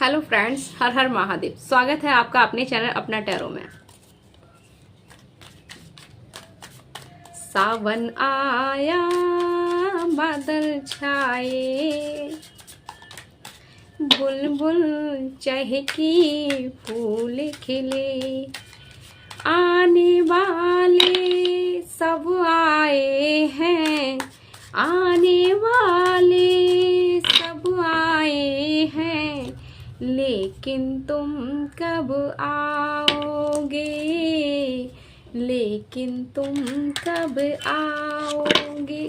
Hello friends, हर हर महादेव। स्वागत है आपका अपने चैनल अपना टैरो में। सावन आया, बादल छाए, बुलबुल चहकी, फूल खिले, आने वाले सब आए हैं, आने वाले सब आए हैं, लेकिन तुम कब आओगे, लेकिन तुम कब आओगे।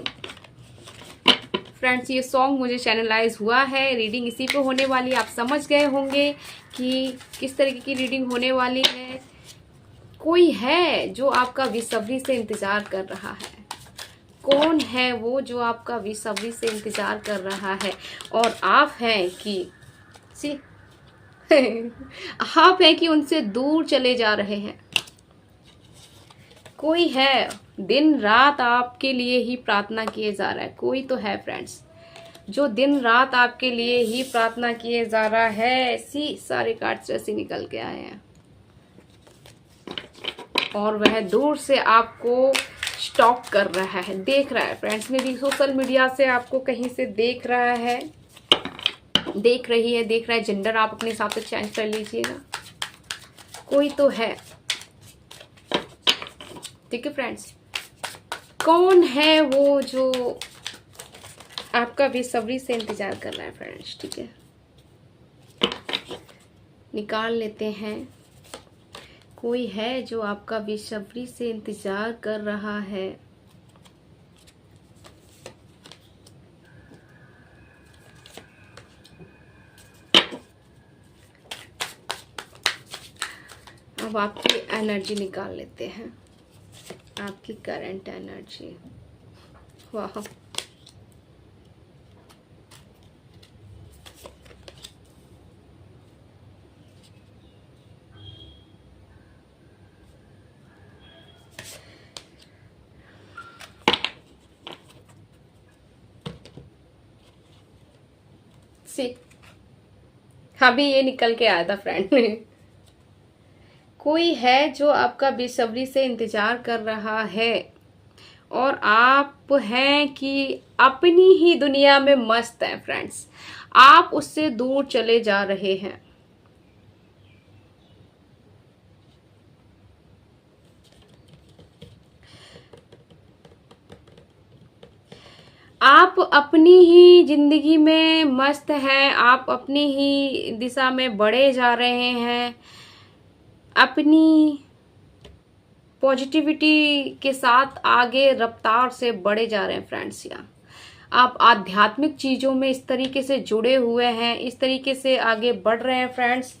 फ्रेंड्स, ये सॉन्ग मुझे चैनलाइज हुआ है, रीडिंग इसी पे होने वाली। आप समझ गए होंगे कि किस तरीके की रीडिंग होने वाली है। कोई है जो आपका बेसब्री से इंतजार कर रहा है। कौन है वो जो आपका बेसब्री से इंतजार कर रहा है? और आप हैं कि आप हैं कि उनसे दूर चले जा रहे हैं। कोई है, दिन रात आपके लिए ही प्रार्थना किए जा रहा है। कोई तो है फ्रेंड्स जो दिन रात आपके लिए ही प्रार्थना किए जा रहा है। ऐसी सारे कार्ड्स ऐसे निकल के आए हैं और वह दूर से आपको स्टॉक कर रहा है, देख रहा है। फ्रेंड्स, में भी सोशल मीडिया से आपको कहीं से देख रहा है, देख रही है, देख रहा है। जेंडर आप अपने हिसाब से चेंज कर लीजिएगा। कोई तो है, ठीक है फ्रेंड्स। कौन है वो जो आपका बेसब्री से इंतजार कर रहा है फ्रेंड्स? ठीक है, निकाल लेते हैं। कोई है जो आपका बेसब्री से इंतजार कर रहा है। अब आपकी एनर्जी निकाल लेते हैं, आपकी करंट एनर्जी। वाह, अभी ये निकल के आया था फ्रेंड। कोई है जो आपका बेसब्री से इंतजार कर रहा है और आप हैं कि अपनी ही दुनिया में मस्त हैं फ्रेंड्स। आप उससे दूर चले जा रहे हैं। आप अपनी ही जिंदगी में मस्त हैं, आप अपनी ही दिशा में बढ़े जा रहे हैं, अपनी पॉजिटिविटी के साथ आगे रफ्तार से बढ़े जा रहे हैं फ्रेंड्स। यहाँ आप आध्यात्मिक चीजों में इस तरीके से जुड़े हुए हैं, इस तरीके से आगे बढ़ रहे हैं फ्रेंड्स।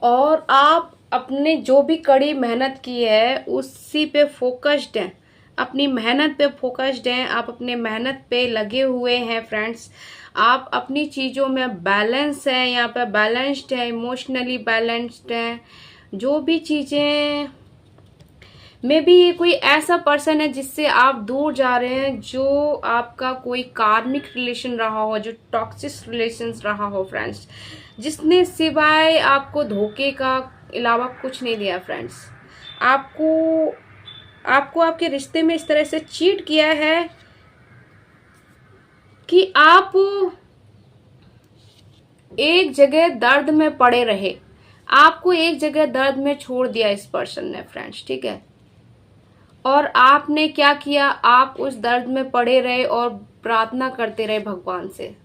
और आप अपने जो भी कड़ी मेहनत की है उसी पे फोकस्ड हैं, अपनी मेहनत पे फोकस्ड हैं, आप अपने मेहनत पे लगे हुए हैं फ्रेंड्स। आप अपनी चीज़ों में बैलेंस हैं, यहाँ पे बैलेंस्ड है, इमोशनली बैलेंस्ड हैं। जो भी चीज़ें में भी ये कोई ऐसा पर्सन है जिससे आप दूर जा रहे हैं, जो आपका कोई कार्मिक रिलेशन रहा हो, जो टॉक्सिक रिलेशन रहा हो फ्रेंड्स, जिसने सिवाय आपको धोखे का अलावा कुछ नहीं दिया फ्रेंड्स। आपको आपके रिश्ते में इस तरह से चीट किया है कि आप एक जगह दर्द में पड़े रहे। आपको एक जगह दर्द में छोड़ दिया इस पर्सन ने फ्रेंड्स, ठीक है। और आपने क्या किया, आप उस दर्द में पड़े रहे और प्रार्थना करते रहे भगवान से,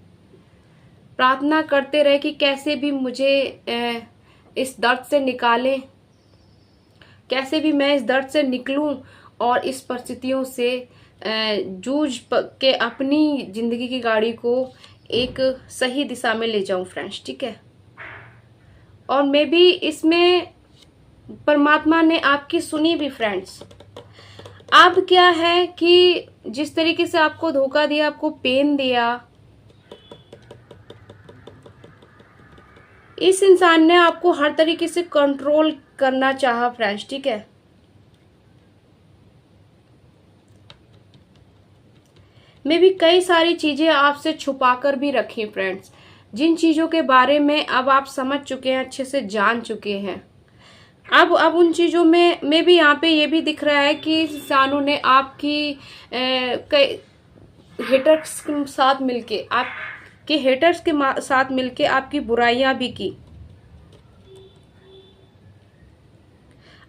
प्रार्थना करते रहे कि कैसे भी मुझे इस दर्द से निकाले, कैसे भी मैं इस दर्द से निकलूं और इस परिस्थितियों से जूझ के अपनी जिंदगी की गाड़ी को एक सही दिशा में ले जाऊं फ्रेंड्स, ठीक है। और मैं भी इसमें परमात्मा ने आपकी सुनी भी फ्रेंड्स। अब क्या है कि जिस तरीके से आपको धोखा दिया, आपको पेन दिया, इस इंसान ने आपको हर तरीके से कंट्रोल करना चाहा फ्रेंड्स, ठीक है। मैं भी कई सारी चीजें आपसे छुपाकर भी रखी फ्रेंड्स, जिन चीज़ों के बारे में अब आप समझ चुके हैं, अच्छे से जान चुके हैं, अब उन चीज़ों में भी यहाँ पे ये भी दिख रहा है कि इंसानों ने आपकी कई हेटर्स के साथ मिलके, आपके हेटर्स के साथ मिलके आपकी बुराइयां भी की,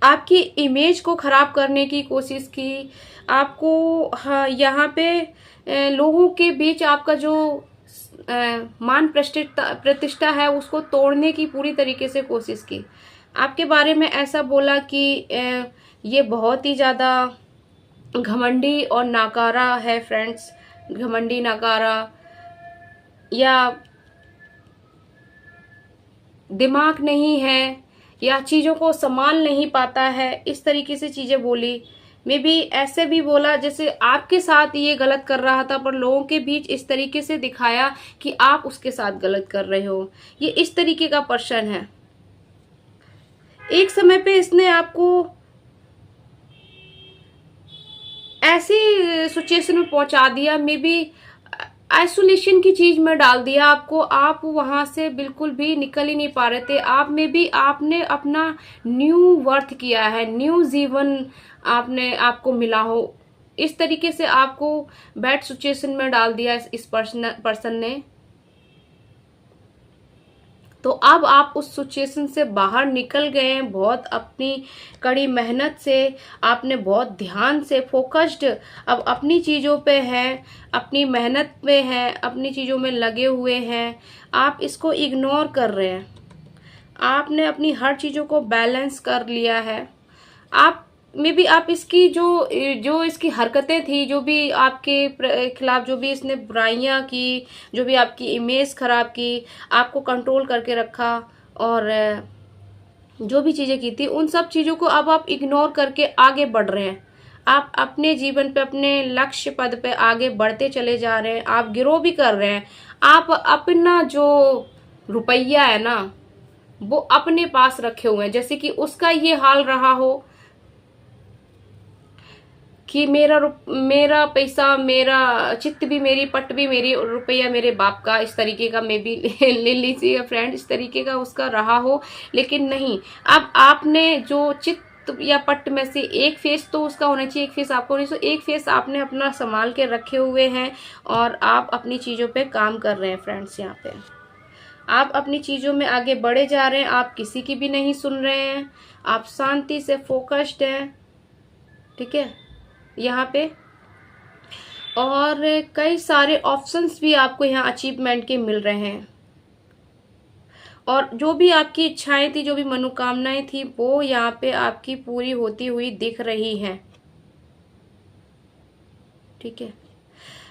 आपकी इमेज को खराब करने की कोशिश की, आपको हाँ, यहाँ पे लोगों के बीच आपका जो मान प्रतिष्ठा है उसको तोड़ने की पूरी तरीके से कोशिश की। आपके बारे में ऐसा बोला कि ये बहुत ही ज़्यादा घमंडी और नाकारा है फ्रेंड्स, घमंडी नाकारा, या दिमाग नहीं है, या चीज़ों को संभाल नहीं पाता है, इस तरीके से चीज़ें बोली। मे बी ऐसे भी बोला जैसे आपके साथ ये गलत कर रहा था पर लोगों के बीच इस तरीके से दिखाया कि आप उसके साथ गलत कर रहे हो। ये इस तरीके का पर्सन है। एक समय पे इसने आपको ऐसी सिचुएशन में पहुंचा दिया, मे बी आइसोलेशन की चीज में डाल दिया आपको, आप वहां से बिल्कुल भी निकल ही नहीं पा रहे थे। आप में भी आपने अपना न्यू वर्थ किया है, न्यू जीवन आपने आपको मिला हो, इस तरीके से आपको बैड सिचुएशन में डाल दिया इस पर्सन ने। तो अब आप उस सिचुएशन से बाहर निकल गए हैं, बहुत अपनी कड़ी मेहनत से, आपने बहुत ध्यान से फोकस्ड अब अपनी चीज़ों पे हैं, अपनी मेहनत पे हैं, अपनी चीज़ों में लगे हुए हैं। आप इसको इग्नोर कर रहे हैं, आपने अपनी हर चीज़ों को बैलेंस कर लिया है। आप में भी आप इसकी जो इसकी हरकतें थी, जो भी आपके खिलाफ जो भी इसने बुराइयां की, जो भी आपकी इमेज खराब की, आपको कंट्रोल करके रखा और जो भी चीजें की थी, उन सब चीजों को अब आप इग्नोर करके आगे बढ़ रहे हैं। आप अपने जीवन पे, अपने लक्ष्य पद पे आगे बढ़ते चले जा रहे हैं। आप ग्रो भी कर रहे हैं। आप अपना जो रुपया है ना वो अपने पास रखे हुए हैं, जैसे कि उसका ये हाल रहा हो कि मेरा पैसा, मेरा चित्त भी मेरी, पट भी मेरी, रुपया मेरे बाप का, इस तरीके का मे भी ले लीजिए फ्रेंड, इस तरीके का उसका रहा हो। लेकिन नहीं, अब आपने जो चित्त या पट में से एक फेस तो उसका होना चाहिए, एक फेस आपको नहीं, तो एक फेस आपने अपना संभाल के रखे हुए हैं और आप अपनी चीज़ों पे काम कर रहे हैं फ्रेंड्स। यहाँ पे आप अपनी चीज़ों में आगे बढ़े जा रहे हैं, आप किसी की भी नहीं सुन रहे हैं, आप शांति से फोकस्ड हैं, ठीक है यहाँ पे। और कई सारे ऑप्शंस भी आपको यहाँ अचीवमेंट के मिल रहे हैं, और जो भी आपकी इच्छाएं थी, जो भी मनोकामनाएं थी, वो यहाँ पे आपकी पूरी होती हुई दिख रही हैं, ठीक है।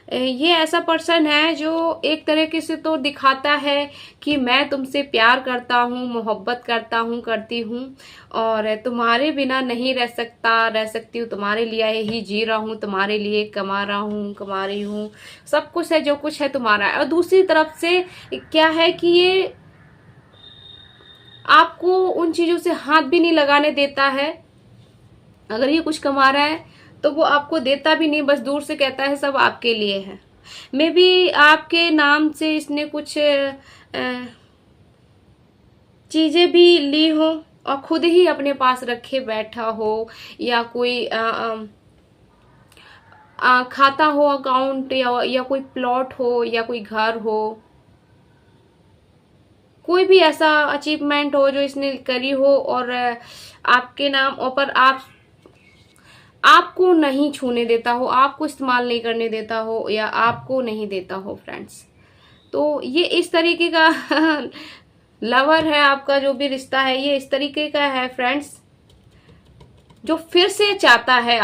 ये ऐसा पर्सन है जो एक तरीके से तो दिखाता है कि मैं तुमसे प्यार करता हूँ, मोहब्बत करता हूँ, करती हूँ, और तुम्हारे बिना नहीं रह सकती हूँ, तुम्हारे लिए ही जी रहा हूँ, तुम्हारे लिए कमा रहा हूँ, कमा रही हूँ, सब कुछ है, जो कुछ है तुम्हारा है। और दूसरी तरफ से क्या है कि ये आपको उन चीजों से हाथ भी नहीं लगाने देता है। अगर ये कुछ कमा रहा है तो वो आपको देता भी नहीं, बस दूर से कहता है सब आपके लिए है। मे बी आपके नाम से इसने कुछ चीजें भी ली हो और खुद ही अपने पास रखे बैठा हो, या कोई खाता हो, अकाउंट, या कोई प्लॉट हो, या कोई घर हो, कोई भी ऐसा अचीवमेंट हो जो इसने करी हो और आपके नाम पर आपको नहीं छूने देता हो, आपको इस्तेमाल नहीं करने देता हो, या आपको नहीं देता हो फ्रेंड्स। तो ये इस तरीके का लवर है आपका, जो भी रिश्ता है ये इस तरीके का है फ्रेंड्स, जो फिर से चाहता है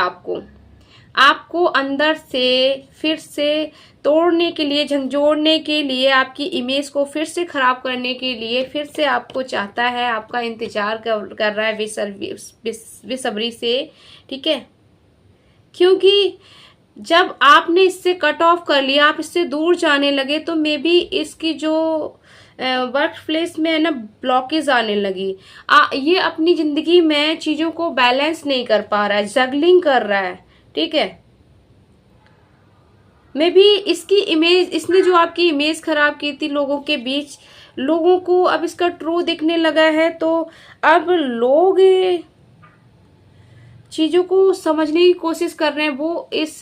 आपको अंदर से फिर से तोड़ने के लिए, झंझोड़ने के लिए, आपकी इमेज को फिर से खराब करने के लिए फिर से आपको चाहता है, आपका इंतजार कर रहा है बेसब्री से, ठीक है। क्योंकि जब आपने इससे कट ऑफ कर लिया, आप इससे दूर जाने लगे, तो मे बी इसकी जो वर्क प्लेस में है ना ब्लॉकेज आने लगी। ये अपनी जिंदगी में चीजों को बैलेंस नहीं कर पा रहा है, जगलिंग कर रहा है, ठीक है। में भी इसकी इमेज, इसने जो आपकी इमेज खराब की थी लोगों के बीच, लोगों को अब इसका ट्रू दिखने लगा है। तो अब लोग चीजों को समझने की कोशिश कर रहे हैं। वो इस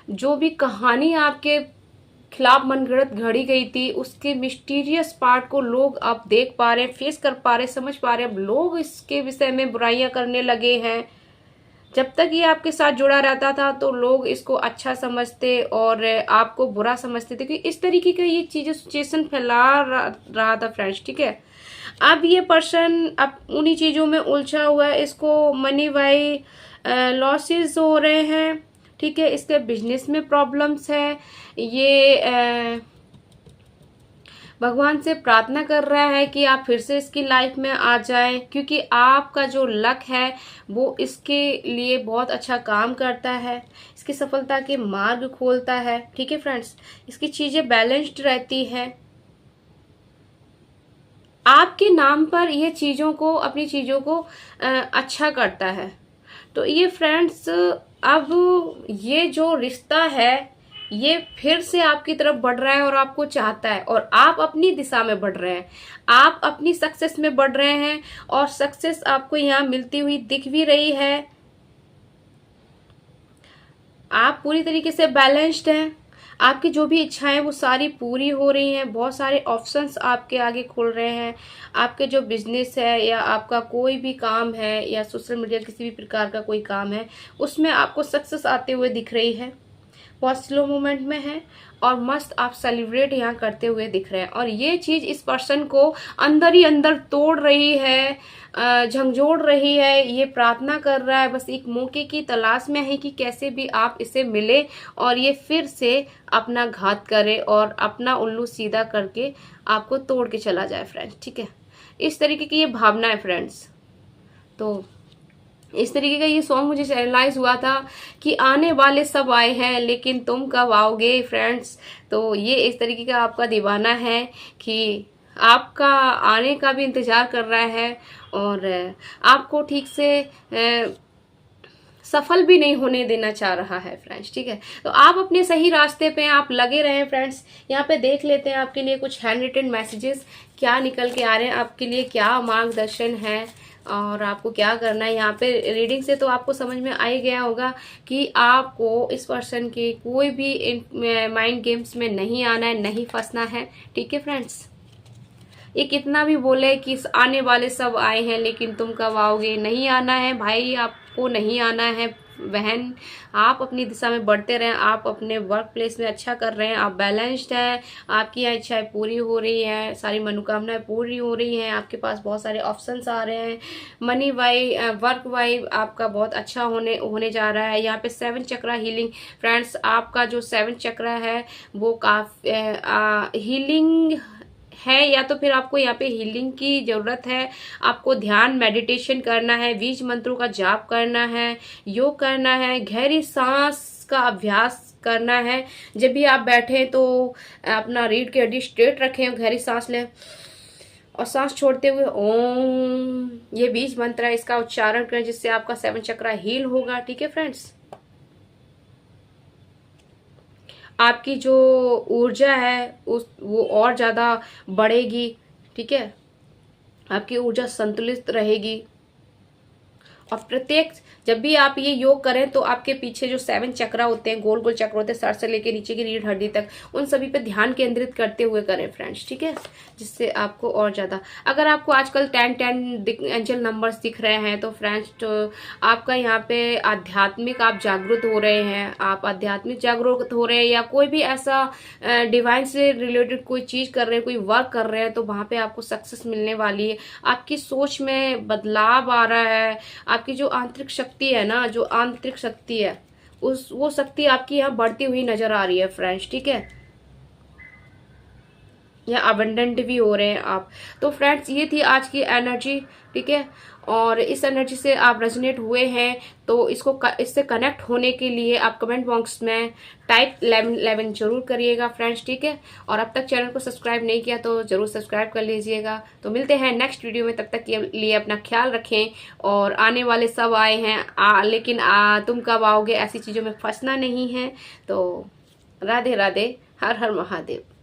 जो भी कहानी आपके खिलाफ मनगढ़ंत घड़ी गई थी, उसके मिस्टीरियस पार्ट को लोग अब देख पा रहे हैं, फेस कर पा रहे हैं, समझ पा रहे हैं। अब लोग इसके विषय में बुराइयां करने लगे हैं। जब तक ये आपके साथ जुड़ा रहता था तो लोग इसको अच्छा समझते और आपको बुरा समझते थे, क्योंकि इस तरीके का ये चीजें सिचुएशन फैला रहा था फ्रेंड्स, ठीक है। अब ये पर्सन अब उन्हीं चीजों में उलझा हुआ है, इसको मनी वाई लॉसेस हो रहे हैं, ठीक है। इसके बिजनेस में प्रॉब्लम्स है। ये भगवान से प्रार्थना कर रहा है कि आप फिर से इसकी लाइफ में आ जाएं, क्योंकि आपका जो लक है वो इसके लिए बहुत अच्छा काम करता है, इसकी सफलता के मार्ग खोलता है, ठीक है फ्रेंड्स। इसकी चीजें बैलेंस्ड रहती है। आपके नाम पर ये चीजों को, अपनी चीजों को अच्छा करता है। तो ये फ्रेंड्स, अब ये जो रिश्ता है ये फिर से आपकी तरफ बढ़ रहा है और आपको चाहता है, और आप अपनी दिशा में बढ़ रहे हैं, आप अपनी सक्सेस में बढ़ रहे हैं, और सक्सेस आपको यहाँ मिलती हुई दिख भी रही है। आप पूरी तरीके से बैलेंस्ड हैं। आपकी जो भी इच्छाएं वो सारी पूरी हो रही हैं। बहुत सारे ऑप्शंस आपके आगे खुल रहे हैं। आपके जो बिजनेस है या आपका कोई भी काम है या सोशल मीडिया किसी भी प्रकार का कोई काम है, उसमें आपको सक्सेस आते हुए दिख रही है। बहुत स्लो मूवमेंट में है और मस्त आप सेलिब्रेट यहाँ करते हुए दिख रहे हैं। और ये चीज इस पर्सन को अंदर ही अंदर तोड़ रही है, झंझोड़ रही है। ये प्रार्थना कर रहा है, बस एक मौके की तलाश में है कि कैसे भी आप इसे मिले और ये फिर से अपना घात करे और अपना उल्लू सीधा करके आपको तोड़ के चला जाए फ्रेंड्स, ठीक है। इस तरीके की ये भावना है फ्रेंड्स। तो इस तरीके का ये सॉन्ग मुझे रियलाइज हुआ था कि आने वाले सब आए हैं लेकिन तुम कब आओगे फ्रेंड्स। तो ये इस तरीके का आपका दीवाना है कि आपका आने का भी इंतजार कर रहा है और आपको ठीक से सफल भी नहीं होने देना चाह रहा है फ्रेंड्स, ठीक है। तो आप अपने सही रास्ते पे आप लगे रहें फ्रेंड्स। यहाँ पे देख लेते हैं आपके लिए कुछ हैंड रिटन मैसेजेस क्या निकल के आ रहे हैं, आपके लिए क्या मार्गदर्शन है और आपको क्या करना है। यहाँ पे रीडिंग से तो आपको समझ में आ ही गया होगा कि आपको इस पर्सन के कोई भी माइंड गेम्स में नहीं आना है, नहीं फंसना है, ठीक है फ्रेंड्स। ये कितना भी बोले कि आने वाले सब आए हैं लेकिन तुम कब आओगे, नहीं आना है भाई, आपको नहीं आना है बहन। आप अपनी दिशा में बढ़ते रहें, आप अपने वर्क प्लेस में अच्छा कर रहे हैं, आप बैलेंस्ड हैं, आपकी यहाँ इच्छाएं पूरी हो रही हैं, सारी मनोकामनाएं पूरी हो रही हैं, आपके पास बहुत सारे ऑप्शंस आ रहे हैं। मनी वाई वर्क वाई आपका बहुत अच्छा होने जा रहा है। यहाँ पे 7 चक्रा हीलिंग फ्रेंड्स, आपका जो 7 चक्रा है वो काफी हीलिंग है, या तो फिर आपको यहाँ पे हीलिंग की जरूरत है। आपको ध्यान मेडिटेशन करना है, बीज मंत्रों का जाप करना है, योग करना है, गहरी सांस का अभ्यास करना है। जब भी आप बैठे तो अपना रीढ़ की हड्डी स्ट्रेट रखें, गहरी सांस लें और सांस छोड़ते हुए ओम, ये बीज मंत्र है, इसका उच्चारण करें जिससे आपका 7 चक्रा हील होगा, ठीक है फ्रेंड्स। आपकी जो ऊर्जा है वो और ज्यादा बढ़ेगी, ठीक है। आपकी ऊर्जा संतुलित रहेगी और प्रत्येक जब भी आप ये योग करें तो आपके पीछे जो 7 चक्र होते हैं, गोल गोल चक्र होते हैं, सर से लेके नीचे की रीढ़ हड्डी तक, उन सभी पे ध्यान केंद्रित करते हुए करें फ्रेंड्स, ठीक है। जिससे आपको और ज्यादा, अगर आपको आजकल 10 एंजल नंबर्स दिख रहे हैं तो फ्रेंड्स तो आपका यहाँ पे आध्यात्मिक आप जागरूक हो रहे हैं, आप आध्यात्मिक जागरूक हो रहे हैं या कोई भी ऐसा डिवाइन से रिलेटेड कोई चीज कर रहे हैं, कोई वर्क कर रहे हैं, तो वहां पे आपको सक्सेस मिलने वाली है। आपकी सोच में बदलाव आ रहा है, आपकी जो आंतरिक शक्ति है ना, जो आंतरिक शक्ति है वो शक्ति आपकी यहाँ बढ़ती हुई नजर आ रही है फ्रेंड्स, ठीक है। यहाँ अबंडेंट भी हो रहे हैं आप। तो फ्रेंड्स ये थी आज की एनर्जी, ठीक है। और इस एनर्जी से आप रेजोनेट हुए हैं तो इससे कनेक्ट होने के लिए आप कमेंट बॉक्स में टाइप 11 जरूर करिएगा फ्रेंड्स, ठीक है। और अब तक चैनल को सब्सक्राइब नहीं किया तो जरूर सब्सक्राइब कर लीजिएगा। तो मिलते हैं नेक्स्ट वीडियो में, तब तक के लिए अपना ख्याल रखें और आने वाले सब आए हैं लेकिन तुम कब आओगे ऐसी चीजों में फंसना नहीं है। तो राधे राधे, हर हर महादेव।